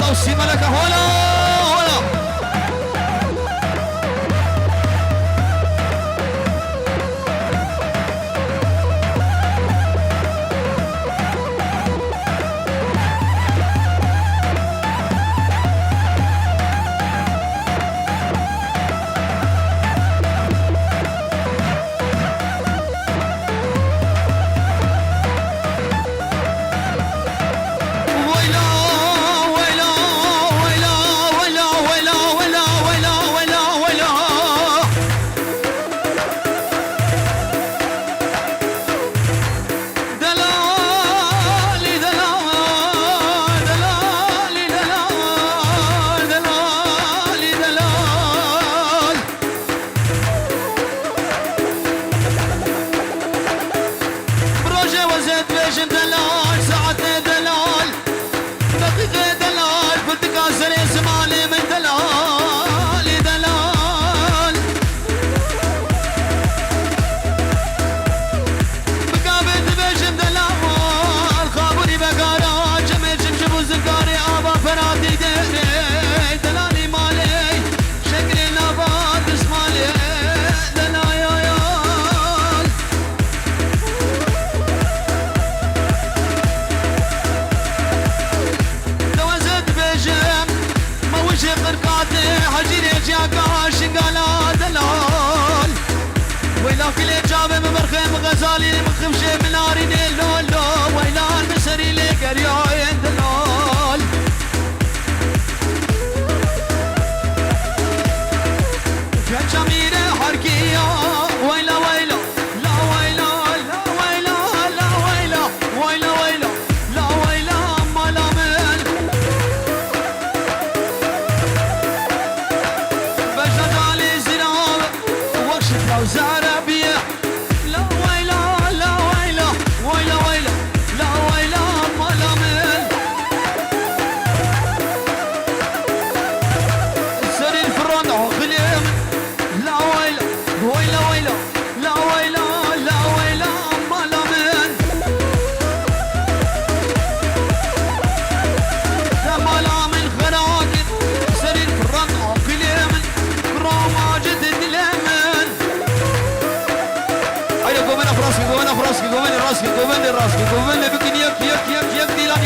توصي ملكة هنا هنا كل جابه مبرخم غزالي مخمشه من ناري نيلول لو ويلان مسري لك اليوم دلول يا جميله حركيه ويلا ويلا لا ويلا لا ويلا لا ويلا ويلا ويلا لا ويلا ما لا من بجد علي زراب وقشت لو زعرب راسك قومنا بكن يك ديلان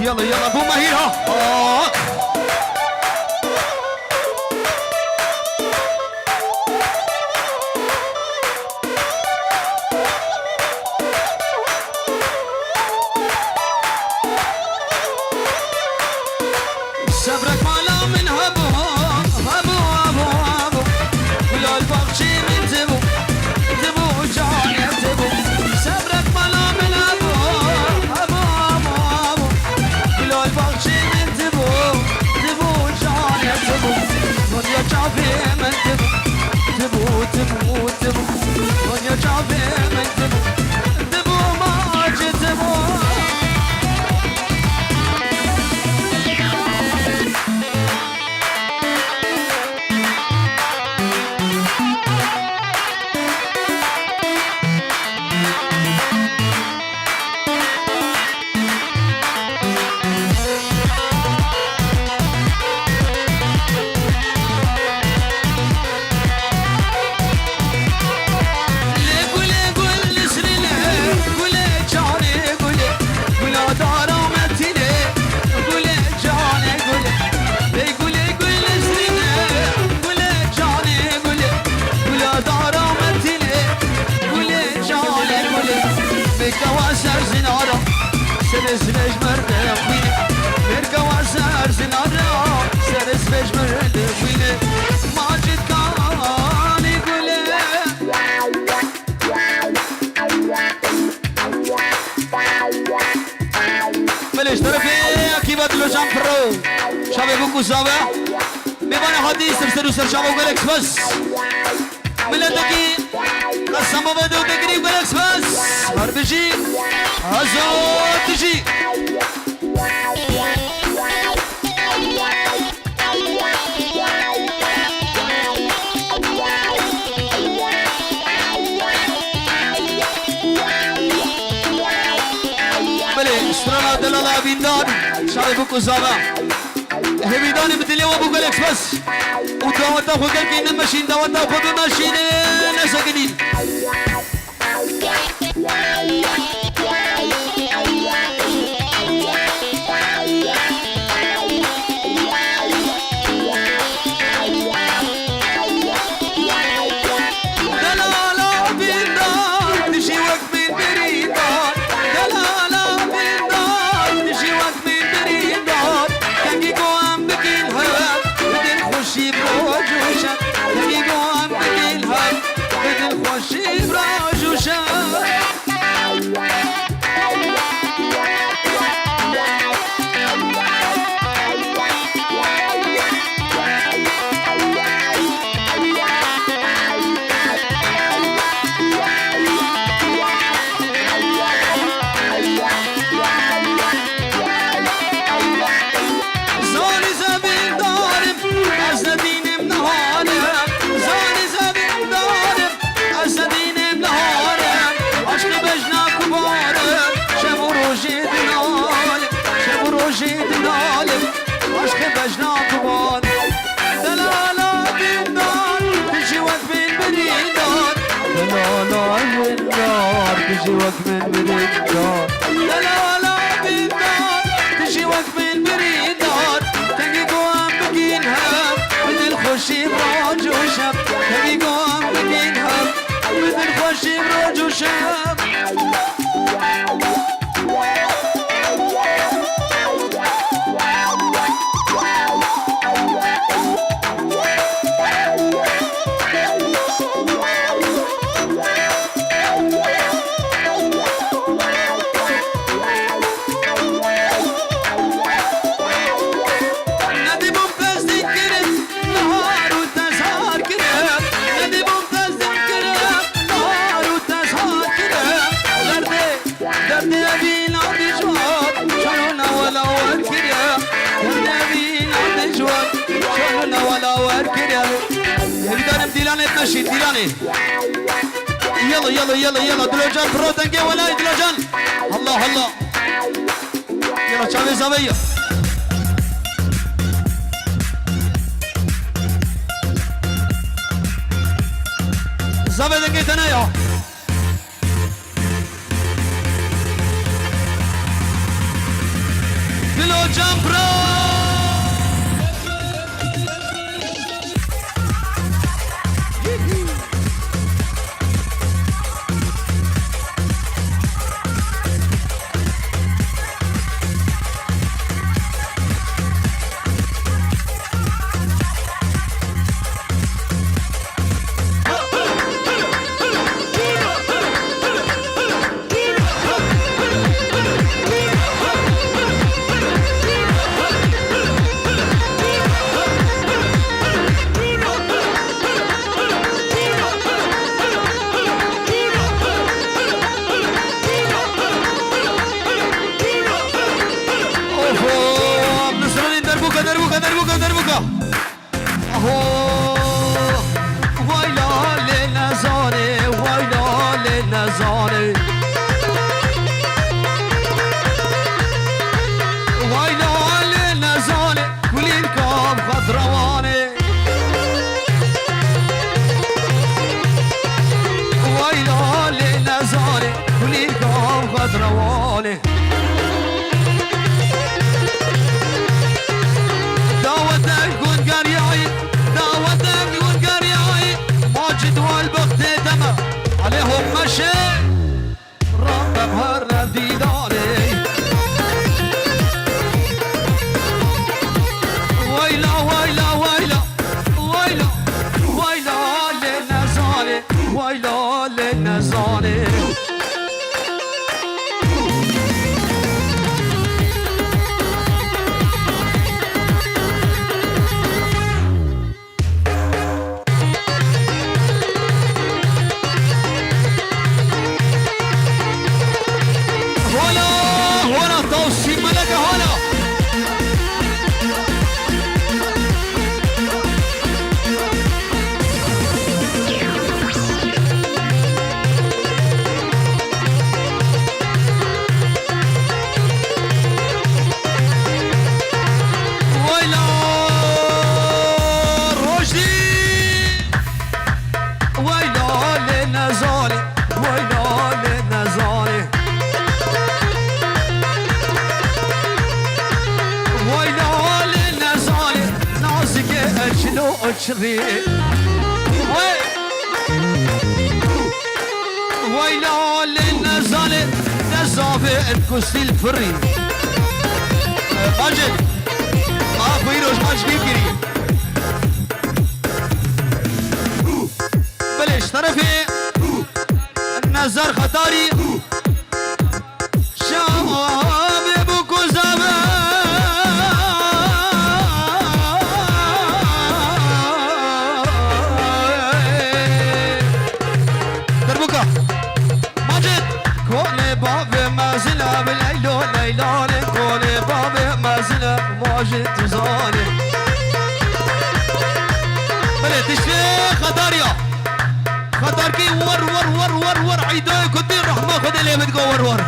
يلا يلا ابو مهير ها صبرك مالا من هبو هبو هبو هبو ولا البخشي من تبو تبو جاني تبو صبرك مالا من هبو هبو هبو هبو ولا البخشي من تبو تبو جاني تبو دنيا جافي من تبو تبو تبو تبو دنيا جافي من تبو تبو ما تبو سرس فيش مرد خويني مرقا واسر زنارا سرس فيش مرد خويني ماجد كان يقول بلش طرفي اكيبات لو جامبرو شابه بوكو زابه ميبان حديث سرسرو سرشابه وقالكس بس ملتكي قسمو بدو بقري وقالكس بس هربجي هزو تجي بلي استرانا دلالا بيندان شايفوكو زابا هبيداني بدلي وابو قالكس بس وداوتا خوكال كينا ماشين داوتا خودو ماشين نساكنين تجي وقت من بريدار لا لا لا بالدار تجي وقت من بريدار تلقي قوام بقينها مثل خوشي بروج وشاب تلقي قوام بقينها مثل خوشي بروج وشاب ماشي ديلاني يلا يلا يلا يلا دلوجان برو تنقي ولا دلوجان الله الله يلا شافي زاوية زاوية تنقي تنايا بلو جمبرا روانه دعوتك قول قريعي دعوتك قول قريعي ماجد والبخت دمه عليهم مشي رب بهرب ديداني ويلا ويلا ويلا ويلا ويلا للنزاني ويلا للنزاني شري ويلا للنزالة نزافة الكسي الفري ماجد بيروش ماجد كيف كري بلش طرفي النزار خطاري شام بوكو زمان مازلة بالليلو ليلاني كوني بابي مازلة مواجد تزاني بلي تشلي خطاريا خطاركي ور ور ور ور ور عيدوي كنتي الرحمة خد اللي بدكو ور ور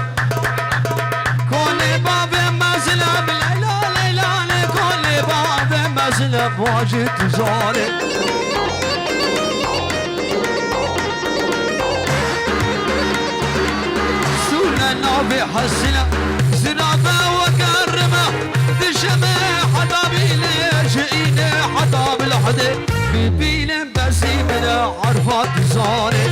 كوني بابي مازلة بالليلو ليلاني كوني بابي مازلة مواجد تزاني النبي حسنا زنابه وكرمه دشمه حطابيله جئينه حطاب الحدي بيبينه بسيمنه عرفات زاني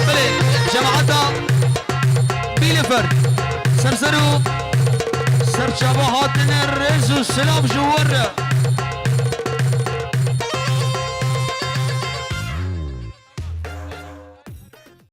بلي جماعتا بيلي فرد سرسرو سر شبهاتنا الرز والسلام جوره